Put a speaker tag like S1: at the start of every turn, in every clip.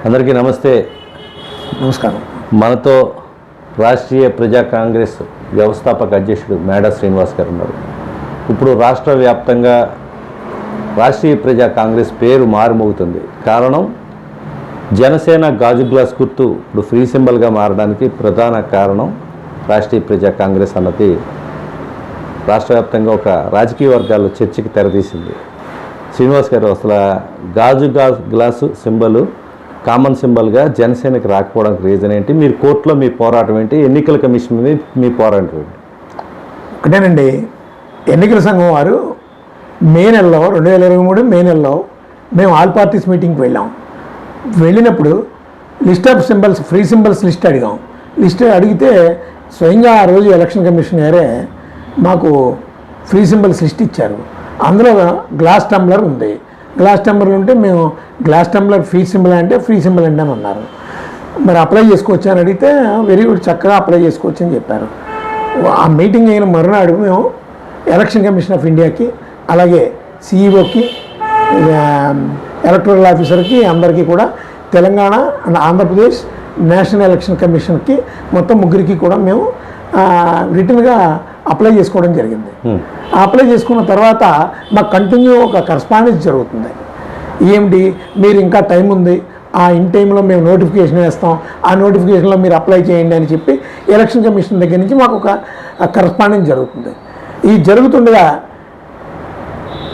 S1: అందరికీ నమస్తే.
S2: నమస్కారం.
S1: మనతో రాష్ట్రీయ ప్రజా కాంగ్రెస్ వ్యవస్థాపక అధ్యక్షుడు మేడా శ్రీనివాస్ గారు ఉన్నారు. ఇప్పుడు రాష్ట్ర వ్యాప్తంగా రాష్ట్రీయ ప్రజా కాంగ్రెస్ పేరు మారుమోగుతుంది. కారణం జనసేన గాజు గ్లాస్ గుర్తు ఇప్పుడు ఫ్రీ సింబల్గా మారడానికి ప్రధాన కారణం రాష్ట్రీయ ప్రజా కాంగ్రెస్ అన్నది రాష్ట్ర వ్యాప్తంగా ఒక రాజకీయ వర్గాల్లో చర్చకి తెరదీసింది. శ్రీనివాస్ గారు, అసలు గాజు గ్లాసు సింబల్ కామన్ సింబల్గా జనసేనకి రాకపోవడానికి రీజన్ ఏంటి? మీరు కోర్టులో మీ పోరాటం ఏంటి? ఎన్నికల కమిషన్ మీద మీ పోరాటం ఏంటి?
S2: ఒకటేనండి, ఎన్నికల సంఘం వారు మే నెలలో 2023 మే నెలలో మేము ఆల్ పార్టీస్ మీటింగ్కి వెళ్ళినప్పుడు list of symbols, free symbols list అడిగాం. లిస్ట్ అడిగితే స్వయంగా ఆ రోజు ఎలక్షన్ కమిషన్ గారే మాకు ఫ్రీ సింబల్స్ లిస్ట్ ఇచ్చారు. అందులో గ్లాస్ టంబ్లర్ ఉంది. గ్లాస్ టంబ్లర్ ఉంటే మేము గ్లాస్ టంబ్లర్ ఫ్రీ సింబల్ అంటే ఫ్రీ సింబల్ అండి అని అన్నారు. మరి అప్లై చేసుకోవచ్చు అని అడిగితే వెరీ గుడ్, చక్కగా అప్లై చేసుకోవచ్చు అని చెప్పారు. ఆ మీటింగ్ అయిన మరునాడు మేము ఎలక్షన్ కమిషన్ ఆఫ్ ఇండియాకి, అలాగే సిఈఓకి, ఎలక్టరల్ ఆఫీసర్కి, అందరికీ కూడా Telangana and Andhra Pradesh national election కమిషన్కి మొత్తం ముగ్గురికి కూడా మేము రిటర్న్గా అప్లై చేసుకోవడం జరిగింది. అప్లై చేసుకున్న తర్వాత మాకు కంటిన్యూ ఒక కరస్పాండెన్స్ జరుగుతుంది. ఏమిటి, మీరు ఇంకా టైం ఉంది, ఆ ఇన్ టైంలో మేము నోటిఫికేషన్ వేస్తాం, ఆ నోటిఫికేషన్లో మీరు అప్లై చేయండి అని చెప్పి ఎలక్షన్ కమిషన్ దగ్గర నుంచి మాకు ఒక కరస్పాండెన్స్ జరుగుతుంది. ఈ జరుగుతుండగా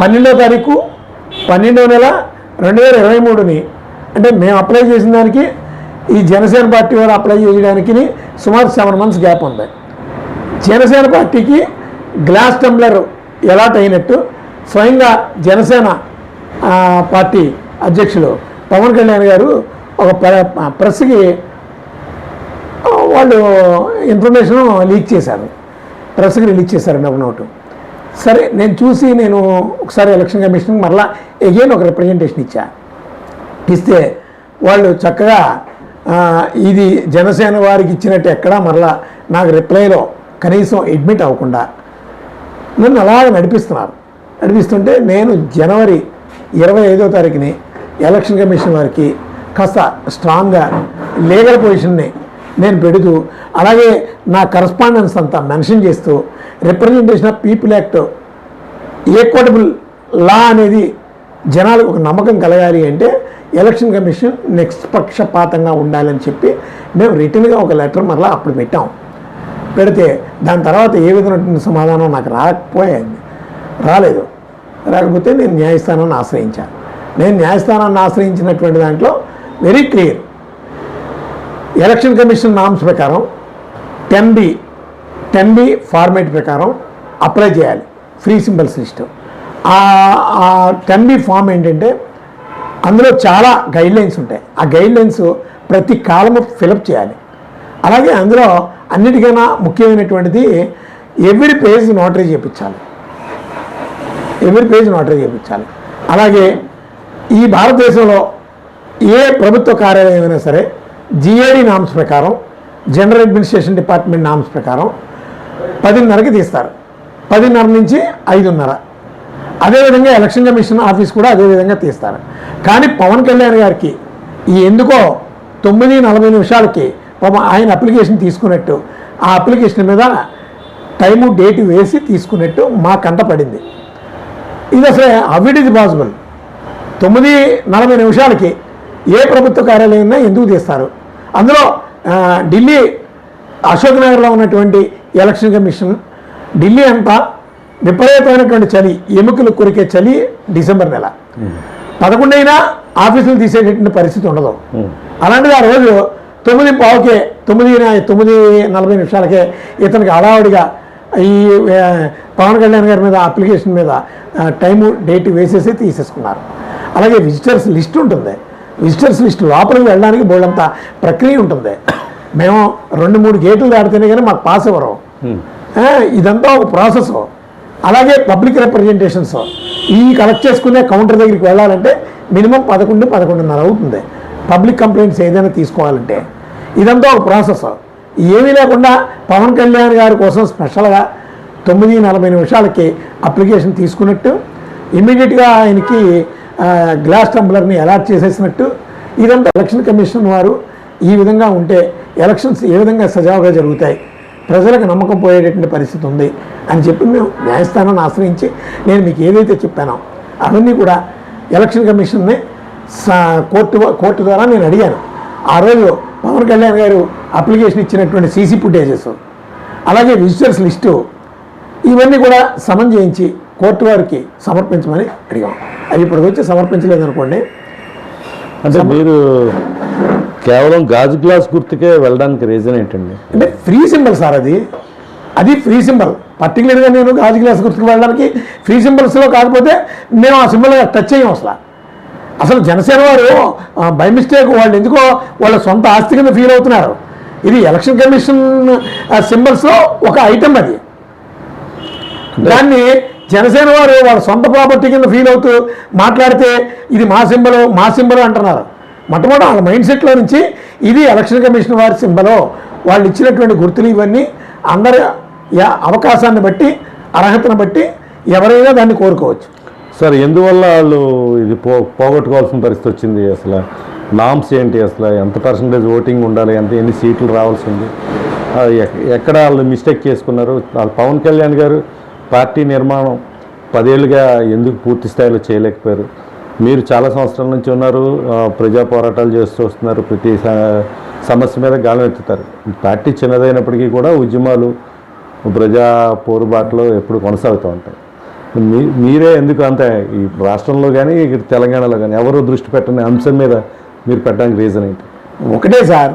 S2: 12వ తారీఖు 12వ నెల 2023ని, అంటే మేము అప్లై చేసిన దానికి ఈ జనసేన పార్టీ వారు అప్లై చేయడానికి సుమారు 7 months గ్యాప్ ఉంది. జనసేన పార్టీకి గ్లాస్ టంబ్లర్ ఎలాట్ అయినట్టు స్వయంగా జనసేన పార్టీ అధ్యక్షులు పవన్ కళ్యాణ్ గారు ఒక ప్రెస్కి వాళ్ళు ఇన్ఫర్మేషన్ లీక్ చేశారు, ప్రెస్కి రిలీజ్ చేశారు నోటు. సరే, నేను చూసి నేను ఒకసారి ఎలక్షన్ కమిషన్కి మరలా ఎగైన్ ఒక రిప్రజెంటేషన్ ఇస్తే వాళ్ళు చక్కగా ఇది జనసేన వారికి ఇచ్చినట్టు ఎక్కడా మరలా నాకు రిప్లైలో కనీసం అడ్మిట్ అవ్వకుండా నన్ను అలాగ నడిపిస్తుంటే నేను జనవరి 25వ తారీఖుని ఎలక్షన్ కమిషన్ వారికి కాస్త స్ట్రాంగ్గా లీగల్ పొజిషన్ని నేను పెడుతూ, అలాగే నా కరస్పాండెన్స్ అంతా మెన్షన్ చేస్తూ, రిప్రజెంటేషన్ ఆఫ్ పీపుల్ యాక్ట్, ఈక్వటబుల్ లా అనేది జనాలకు ఒక నమ్మకం కలగాలి అంటే ఎలక్షన్ కమిషన్ నిష్పక్షపాతంగా ఉండాలని చెప్పి మేము రిటర్న్గా ఒక లెటర్ మరలా అప్పుడు పెడితే దాని తర్వాత ఏ విధమైన సమాధానం నాకు రాకపోతే నేను న్యాయస్థానాన్ని ఆశ్రయించాను. నేను న్యాయస్థానాన్ని ఆశ్రయించినటువంటి దాంట్లో very clear, election commission norms ప్రకారం 10B ఫార్మేట్ ప్రకారం అప్లై చేయాలి ఫ్రీ సింబల్స్ లిస్టు. ఆ 10B ఫామ్ ఏంటంటే అందులో చాలా గైడ్లైన్స్ ఉంటాయి. ఆ గైడ్లైన్స్ ప్రతి కాలము ఫిలప్ చేయాలి. అలాగే అందులో అన్నిటికైనా ముఖ్యమైనటువంటిది ఎవ్రీ పేజ్ నోటరీ చేయించాలి. అలాగే ఈ భారతదేశంలో ఏ ప్రభుత్వ కార్యాలయం అయినా సరే జిఏడి నామ్స్ ప్రకారం, జనరల్ అడ్మినిస్ట్రేషన్ డిపార్ట్మెంట్ నామ్స్ ప్రకారం 10:30కి తీస్తారు. 10:30 నుంచి 5:30. అదేవిధంగా ఎలక్షన్ కమిషన్ ఆఫీస్ కూడా అదేవిధంగా తీస్తారు. కానీ పవన్ కళ్యాణ్ గారికి ఎందుకో 9:40 ఆయన అప్లికేషన్ తీసుకున్నట్టు, ఆ అప్లికేషన్ మీద టైము డేట్ వేసి తీసుకున్నట్టు మా కంట పడింది. ఇది అసలు హౌ ఇట్ ఈజ్ పాసిబుల్? 9:40 ఏ ప్రభుత్వ కార్యాలయం ఎందుకు తీస్తారు? అందులో ఢిల్లీ అశోక్ నగర్లో ఉన్నటువంటి ఎలక్షన్ కమిషన్, ఢిల్లీ అంతా విపరీతమైనటువంటి చలి, ఎముకలు కొరికే చలి, డిసెంబర్ నెల 11 అయినా ఆఫీసులు తీసేటటువంటి పరిస్థితి ఉండదు. అలాంటిది ఆ రోజు 9:40 ఇతనికి హడావుడిగా ఈ పవన్ కళ్యాణ్ గారి మీద అప్లికేషన్ మీద టైము డేట్ వేసేసి తీసేసుకున్నారు. అలాగే విజిటర్స్ లిస్ట్ ఉంటుంది. విజిటర్స్ లిస్ట్ లోపలికి వెళ్ళడానికి బోల్డంత ప్రక్రియ ఉంటుంది. మేము 2-3 గేట్లు దాటితేనే కానీ మాకు పాస్ ఇవ్వరు. ఇదంతా ఒక ప్రాసెస్. అలాగే పబ్లిక్ రిప్రజెంటేషన్స్ ఈ కలెక్ట్ చేసుకునే కౌంటర్ దగ్గరికి వెళ్ళాలంటే మినిమం 11-11:30 అవుతుంది. పబ్లిక్ కంప్లైంట్స్ ఏదైనా తీసుకోవాలంటే ఇదంతా ఒక ప్రాసెస్. ఏమీ లేకుండా పవన్ కళ్యాణ్ గారి కోసం స్పెషల్గా 9:40 అప్లికేషన్ తీసుకున్నట్టు, ఇమ్మీడియట్గా ఆయనకి గ్లాస్ టంబ్లర్ని అలాట్ చేసేసినట్టు, ఇదంతా ఎలక్షన్ కమిషన్ వారు ఈ విధంగా ఉంటే ఎలక్షన్స్ ఏ విధంగా సజావుగా జరుగుతాయి, ప్రజలకు నమ్మకం పోయేటటువంటి పరిస్థితి ఉంది అని చెప్పి మేము న్యాయస్థానాన్ని ఆశ్రయించి నేను మీకు ఏదైతే చెప్పానో అవన్నీ కూడా ఎలక్షన్ కమిషన్ని కోర్టు ద్వారా నేను అడిగాను. ఆ రోజు పవన్ కళ్యాణ్ గారు అప్లికేషన్ ఇచ్చినటువంటి సీసీ ఫుటేజెస్, అలాగే విజిటర్స్ లిస్టు, ఇవన్నీ కూడా సమన్ చేయించి కోర్టు వారికి సమర్పించమని అడిగాం. అవి ఇప్పటికి వచ్చి సమర్పించలేదనుకోండి.
S1: అంటే మీరు కేవలం గాజు గ్లాస్ గుర్తుకే వెళ్ళడానికి రీజన్ ఏంటండి?
S2: అంటే ఫ్రీ సింబల్ సార్, అది ఫ్రీ సింబల్. పర్టికులర్గా నేను గాజు గ్లాస్ గుర్తుకు వెళ్ళడానికి ఫ్రీ సింబల్స్లో కాకపోతే మేము ఆ సింబల్ టచ్ చేయం. అసలు జనసేన వారు బై మిస్టేక్ వాళ్ళు ఎందుకో వాళ్ళ సొంత ఆస్తి కింద ఫీల్ అవుతున్నారు. ఇది ఎలక్షన్ కమిషన్ సింబల్స్లో ఒక ఐటమ్, అది దాన్ని జనసేన వారు వాళ్ళ సొంత ప్రాపర్టీ కింద ఫీల్ అవుతూ మాట్లాడితే ఇది మా సింబలు అంటున్నారు. మొట్టమొదటి వాళ్ళ మైండ్ సెట్లో నుంచి ఇది ఎలక్షన్ కమిషన్ వారి సింబలో, వాళ్ళు ఇచ్చినటువంటి గుర్తులు ఇవన్నీ అందరి అవకాశాన్ని బట్టి అర్హతను బట్టి ఎవరైనా దాన్ని కోరుకోవచ్చు.
S1: సార్ ఎందువల్ల వాళ్ళు ఇది పోగొట్టుకోవాల్సిన పరిస్థితి వచ్చింది? అసలు నామ్స్ ఏంటి, అసలు ఎంత పర్సంటేజ్ ఓటింగ్ ఉండాలి, ఎన్ని సీట్లు రావాల్సింది, ఎక్కడ వాళ్ళు మిస్టేక్ చేసుకున్నారు? వాళ్ళు పవన్ కళ్యాణ్ గారు పార్టీ నిర్మాణం 10 ఏళ్ళుగా ఎందుకు పూర్తి స్థాయిలో చేయలేకపోయారు? మీరు చాలా సంవత్సరాల నుంచి ఉన్నారు, ప్రజా పోరాటాలు చేస్తూ వస్తున్నారు, ప్రతి సమస్య మీద గాలం ఎత్తుతారు. పార్టీ చిన్నదైనప్పటికీ కూడా ఉద్యమాలు ప్రజా పోరుబాట్లు ఎప్పుడు కొనసాగుతూ ఉంటాయి. మీరే ఎందుకు అంత ఈ రాష్ట్రంలో కానీ తెలంగాణలో కానీ ఎవరు దృష్టి పెట్టని అంశం మీద మీరు పెట్టడానికి రీజన్ ఏంటి?
S2: ఒకటే సార్,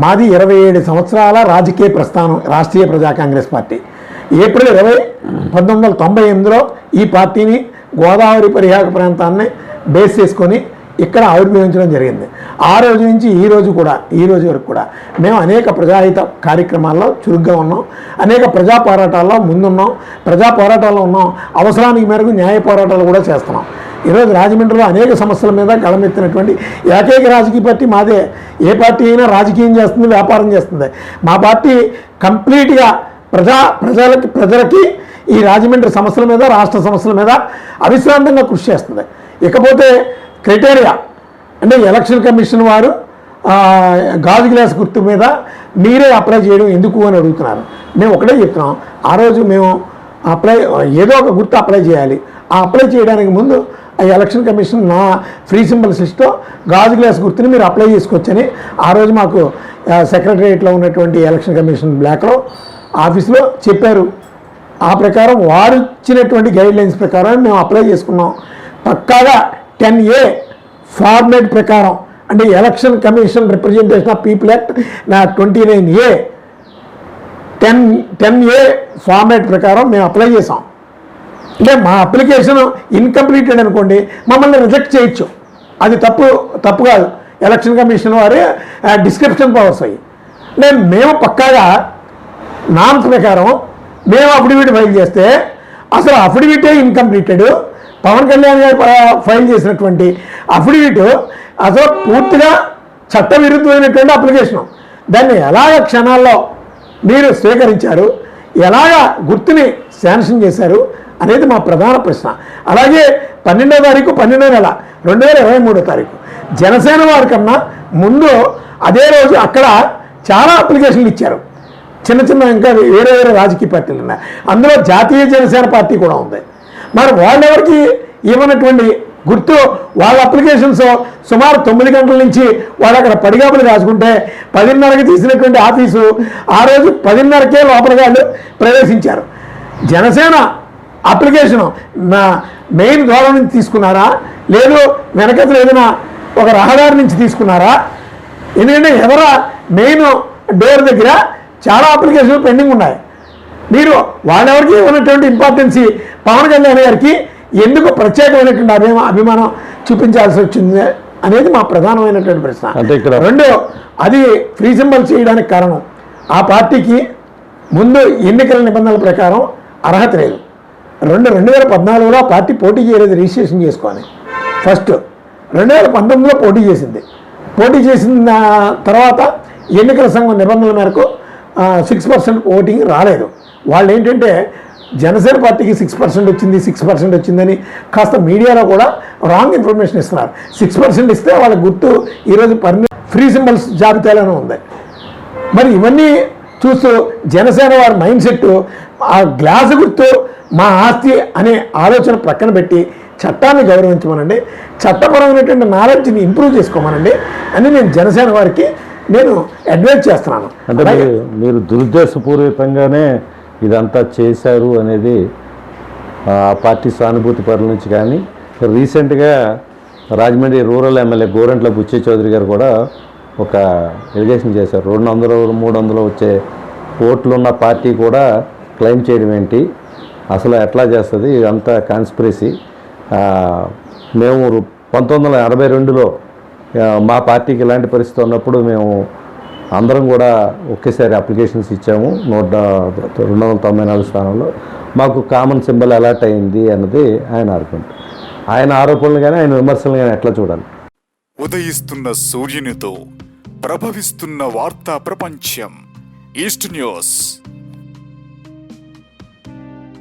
S2: మాది 27 సంవత్సరాల రాజకీయ ప్రస్థానం రాష్ట్రీయ ప్రజా కాంగ్రెస్ పార్టీ. ఏప్రిల్ 20, 1998లో ఈ పార్టీని గోదావరి పరివాహక ప్రాంతాన్ని బేస్ చేసుకొని ఇక్కడ ఆవిర్భవించడం జరిగింది. ఆ రోజు నుంచి ఈ రోజు వరకు కూడా మేము అనేక ప్రజాహిత కార్యక్రమాల్లో చురుగ్గా ఉన్నాం, అనేక ప్రజా పోరాటాల్లో ముందున్నాం, ప్రజా పోరాటాల్లో ఉన్నాం, అవసరానికి మేరకు న్యాయ పోరాటాలు కూడా చేస్తున్నాం. ఈరోజు రాజమండ్రిలో అనేక సమస్యల మీద గళమెత్తినటువంటి ఏకైక రాజకీయ పార్టీ మాదే. ఏ పార్టీ అయినా రాజకీయం చేస్తుంది, వ్యాపారం చేస్తుంది. మా పార్టీ కంప్లీట్గా ప్రజలకి ఈ రాజమండ్రి సమస్యల మీద, రాష్ట్ర సమస్యల మీద అవిశ్రాంతంగా కృషి చేస్తుంది. ఇకపోతే క్రైటీరియా అంటే ఎలక్షన్ కమిషన్ వారు గాజు గ్లాస్ గుర్తు మీద మీరే అప్లై చేయడం ఎందుకు అని అడుగుతున్నారు. మేము ఒకటే చెప్తున్నాం, ఆ రోజు మేము ఏదో ఒక గుర్తు అప్లై చేయాలి. ఆ అప్లై చేయడానికి ముందు ఆ ఎలక్షన్ కమిషన్ నా ఫ్రీ సింబల్స్ లిస్ట్లో గాజు గ్లాస్ గుర్తుని మీరు అప్లై చేసుకోవచ్చని ఆ రోజు మాకు సెక్రటరియట్లో ఉన్నటువంటి ఎలక్షన్ కమిషన్ బ్లాక్లో ఆఫీస్లో చెప్పారు. ఆ ప్రకారం వారు ఇచ్చినటువంటి గైడ్లైన్స్ ప్రకారం మేము అప్లై చేసుకున్నాం. పక్కాగా 10A ఫార్మేట్ ప్రకారం, అంటే election commission representation of people act 29A 10A format ప్రకారం మేము అప్లై చేసాం. అంటే మా అప్లికేషన్ ఇన్కంప్లీటెడ్ అనుకోండి, మమ్మల్ని రిజెక్ట్ చేయొచ్చు. అది తప్పు కాదు. ఎలక్షన్ కమిషన్ వారి డిస్క్రిప్షన్ పవర్స్ అయ్యి మేము పక్కాగా నామ్స్ ప్రకారం మేము అఫిడవిట్ ఫైల్ చేస్తే అసలు అఫిడవిటే ఇన్కంప్లీటెడ్. పవన్ కళ్యాణ్ గారు ఫైల్ చేసినటువంటి అఫిడవిట్ అసలు పూర్తిగా చట్టవిరుద్ధమైనటువంటి అప్లికేషను. దాన్ని ఎలాగ క్షణాల్లో మీరు స్వీకరించారు, ఎలాగ గుర్తుని శాంక్షన్ చేశారు అనేది మా ప్రధాన ప్రశ్న. అలాగే 12వ తారీఖు 12వ నెల 2023వ తారీఖు జనసేన వారి కన్నా ముందు అదే రోజు అక్కడ చాలా అప్లికేషన్లు ఇచ్చారు. చిన్న ఇంకా వేరే రాజకీయ పార్టీలు ఉన్నాయి. అందులో జాతీయ జనసేన పార్టీ కూడా ఉంది. మరి వాళ్ళెవరికి ఇవ్వనటువంటి గుర్తు వాళ్ళ అప్లికేషన్స్ సుమారు 9 గంటల నుంచి వాళ్ళు అక్కడ పడిగాపులు రాసుకుంటే 10:30కి తీసినటువంటి ఆఫీసు ఆ రోజు 10:30కే లోపలికి వాళ్ళు ప్రవేశించారు. జనసేన అప్లికేషను మెయిన్ ద్వారం నుంచి తీసుకున్నారా, లేదు వెనకతలు ఏదైనా ఒక రహదారి నుంచి తీసుకున్నారా? ఎందుకంటే మెయిన్ డోర్ దగ్గర చాలా అప్లికేషన్లు పెండింగ్ ఉన్నాయి. మీరు వాళ్ళెవరికి ఇవ్వనటువంటి ఇంపార్టెన్సీ పవన్ కళ్యాణ్ గారికి ఎందుకు ప్రత్యేకమైనటువంటి అభిమానం చూపించాల్సి వచ్చింది అనేది మా ప్రధానమైనటువంటి ప్రశ్న. రెండు, అది ఫ్రీ సింబల్ చేయడానికి కారణం ఆ పార్టీకి ముందు ఎన్నికల నిబంధనల ప్రకారం అర్హత లేదు. 2014లో పార్టీ పోటీ చేయలేదు, రిజిస్ట్రేషన్ చేసుకోవాలి. ఫస్ట్ 2019లో పోటీ చేసింది. పోటీ చేసిన తర్వాత ఎన్నికల సంఘం నిబంధనల మేరకు 6% ఓటింగ్ రాలేదు. వాళ్ళు ఏంటంటే జనసేన పార్టీకి 6% వచ్చింది, 6% వచ్చిందని కాస్త మీడియాలో కూడా రాంగ్ ఇన్ఫర్మేషన్ ఇస్తున్నారు. 6% ఇస్తే వాళ్ళ గుర్తు ఈరోజు ఫ్రీ సింబల్స్ జాబితాలోనే ఉంది. మరి ఇవన్నీ చూస్తూ జనసేన వారి మైండ్ సెట్ ఆ గ్లాసు గుర్తు మా ఆస్తి అనే ఆలోచన ప్రక్కన పెట్టి చట్టాన్ని గౌరవించమనండి, చట్టపరమైనటువంటి నాలెడ్జ్ని ఇంప్రూవ్ చేసుకోమనండి అని నేను జనసేన వారికి నేను అడ్వైజ్ చేస్తున్నాను.
S1: అంటే మీరు దురుద్దేశపూర్వకంగానే ఇదంతా చేశారు అనేది ఆ పార్టీ సానుభూతి పరుల నుంచి కానీ, రీసెంట్గా రాజమండ్రి రూరల్ ఎమ్మెల్యే గోరంట్ల బుచ్చే చౌదరి గారు కూడా ఒక ఎలిగేషన్ చేశారు. 200, 300 వచ్చే ఓట్లు ఉన్న పార్టీ కూడా క్లెయిమ్ చేయడం ఏంటి, అసలు ఎట్లా చేస్తుంది, ఇదంతా కాన్స్పిరసీ. మేము 1982లో మా పార్టీకి ఇలాంటి పరిస్థితి ఉన్నప్పుడు మేము అందరం కూడా ఒకేసారి అప్లికేషన్స్ ఇచ్చాము 294 స్థానంలో. మాకు కామన్ సింబల్ అలాట్ అయింది అన్నది ఆయన ఆర్గ్యుమెంట్. ఆయన ఆరోపణలు కానీ ఆయన విమర్శలు కానీ ఎట్లా చూడాలి?
S3: ఉదయిస్తున్న సూర్యునితో ప్రభవిస్తున్న వార్తా ప్రపంచం ఈస్ట్ న్యూస్.